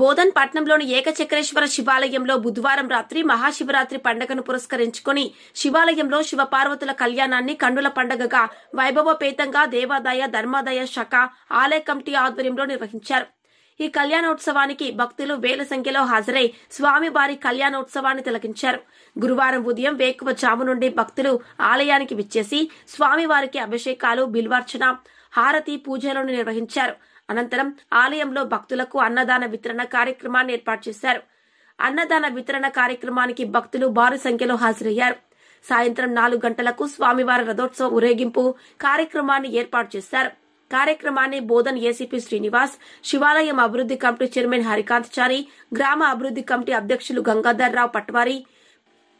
బోధన్ పట్నంలోని ఏకచక్రేశ్వర శివాలయంలో బుధవారం రాత్రి మహాశివరాత్రి పండుగను పురస్కరించుకుని శివాలయంలో శివపార్వతుల కళ్యాణాన్ని కన్నుల పండుగగా వైభవపేతంగా దేవాదాయ ధర్మాదాయ శాఖ ఆలయ కమిటీ ఆధ్వర్యంలో నిర్వహించారు. ఈ కళ్యాణోత్సవానికి భక్తులు వేల సంఖ్యలో హాజరై స్వామివారి కళ్యాణోత్సవాన్ని తిలకించారు. గురువారం ఉదయం వేకువజాము నుండి భక్తులు ఆలయానికి విచ్చేసి స్వామివారికి అభిషేకాలు, బిల్వార్చన, హారతి, పూజలను నిర్వహించారు. అనంతరం ఆలయంలో భక్తులకు అన్నదాన వితరణ కార్యక్రమాన్ని ఏర్పాటు చేశారు. అన్నదాన వితరణ కార్యక్రమానికి భక్తులు భారీ సంఖ్యలో హాజరయ్యారు. సాయంత్రం 4 గంటలకు స్వామివారి రథోత్సవ ఊరేగింపు కార్యక్రమాన్ని ఏర్పాటు చేశారు. కార్యక్రమాన్ని బోధన్ ఏసీపీ శ్రీనివాస్, శివాలయం అభివృద్ధి కమిటీ చైర్మన్ హరికాంత్ చారి, గ్రామ అభివృద్ధి కమిటీ అధ్యక్షులు గంగాధర్ రావు పట్వారి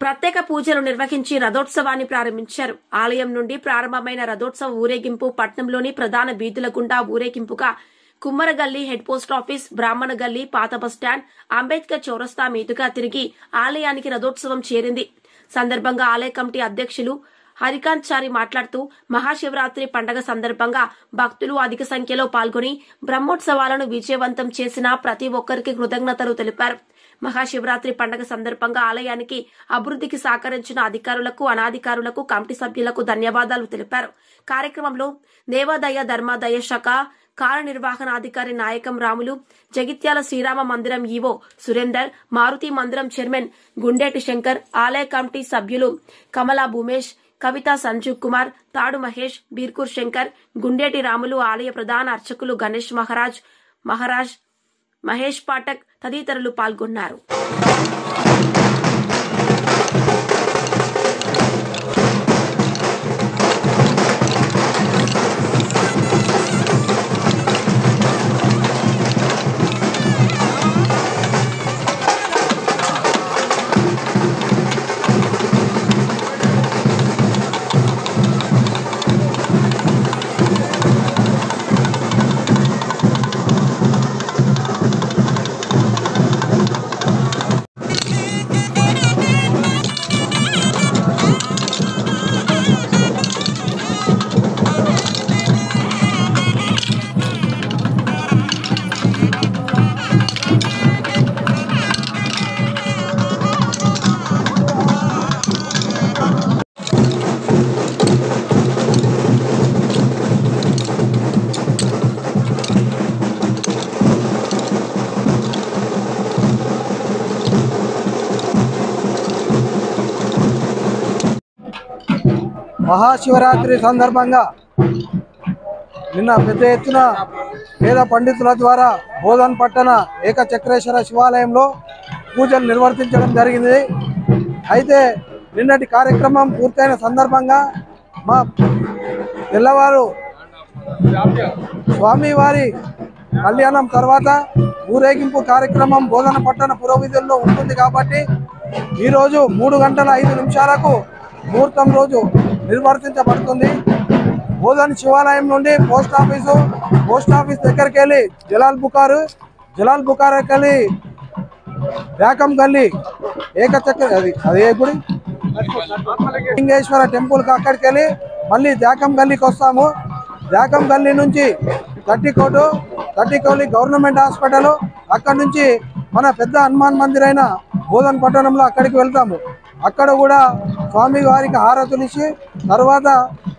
ప్రత్యేక పూజలు నిర్వహించి రథోత్సవాన్ని ప్రారంభించారు. ఆలయం నుండి ప్రారంభమైన రథోత్సవ ఊరేగింపు పట్నంలోని ప్రధాన వీధుల గుండా ఊరేగింపుగా కుమ్మరగల్లి, హెడ్ పోస్ట్ ఆఫీస్, బ్రాహ్మణ గల్లి, పాత బస్టాండ్, అంబేద్కర్ చౌరస్తా మీదుగా తిరిగి ఆలయానికి రథోత్సవం చేరింది. సందర్భంగా ఆలయ కమిటీ అధ్యక్షులు హరికాంత్ చారి మాట్లాడుతూ మహాశివరాత్రి పండుగ సందర్భంగా భక్తులు అధిక సంఖ్యలో పాల్గొని బ్రహ్మోత్సవాలను విజయవంతం చేసిన ప్రతి ఒక్కరికి కృతజ్ఞతలు తెలిపారు. మహాశివరాత్రి పండుగ సందర్భంగా ఆలయానికి అభివృద్ధికి సహకరించిన అధికారులకు, అనాధికారులకు, కమిటీ సభ్యులకు ధన్యవాదాలు తెలిపారు. కార్యక్రమంలో దేవాదాయ ధర్మాదాయ శాఖ కార్యనిర్వహణాధికారి నాయకం రాములు, జగిత్యాల శ్రీరామ మందిరం ఈవో సురేందర్, మారుతి మందిరం చైర్మన్ గుండేటి శంకర్, ఆలయ కమిటీ సభ్యులు కమలా భూమేష్, కవిత, సంజీవ్ కుమార్, తాడు మహేష్, బీర్కూర్ శంకర్, గుండేటి రాములు, ఆలయ ప్రధాన అర్చకులు గణేష్ మహారాజ్, మహేష్ పాఠక్ తదితరులు పాల్గొన్నారు. మహాశివరాత్రి సందర్భంగా నిన్న పెద్ద ఎత్తున వేద పండితుల ద్వారా బోధన్ పట్టణ ఏకచక్రేశ్వర శివాలయంలో పూజలు నిర్వర్తించడం జరిగింది. అయితే నిన్నటి కార్యక్రమం పూర్తయిన సందర్భంగా మా తెల్లవారు స్వామివారి కళ్యాణం తర్వాత ఊరేగింపు కార్యక్రమం బోధన పట్టణ పురోవిధుల్లో ఉంటుంది కాబట్టి ఈరోజు 3:05 ముహూర్తం రోజు నిర్వర్తించబడుతుంది. బోధన్ శివాలయం నుండి పోస్ట్ ఆఫీస్ దగ్గరికి వెళ్ళి జలాల్ బుకార్కి వెళ్ళి వ్యాకం గల్లి ఏకచక్ర అదే గుడి లింగేశ్వర టెంపుల్కి అక్కడికి వెళ్ళి మళ్ళీ జాకం గల్లీకి వస్తాము. జాకం గల్లీ నుంచి తట్టికోలి గవర్నమెంట్ హాస్పిటల్, అక్కడి నుంచి మన పెద్ద హనుమాన్ మందిర్ అయిన బోధన్ పట్టణంలో అక్కడికి వెళ్తాము. అక్కడ కూడా స్వామి వారికి హారతులు ఇచ్చి తర్వాత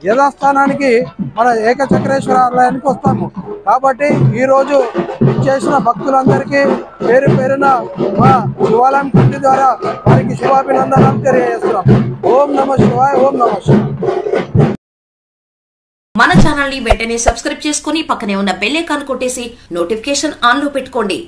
యథాస్థానానికి మన ఏకచక్రేశ్వర ఆలయానికి వస్తాము. కాబట్టి ఈరోజు చేసిన భక్తులందరికీ పేరు పేరున మా శివాలయం కమిటీ ద్వారా వారికి శుభాభినందనాలు తెలియజేస్తున్నాం. ఓం నమః శివాయ, ఓం నమః శివాయ. మన ఛానల్ ని వెంటనే సబ్స్క్రైబ్ చేసుకుని పక్కనే ఉన్న బెల్ ఐకాన్ కొట్టేసి నోటిఫికేషన్ ఆన్ లో పెట్టుకోండి.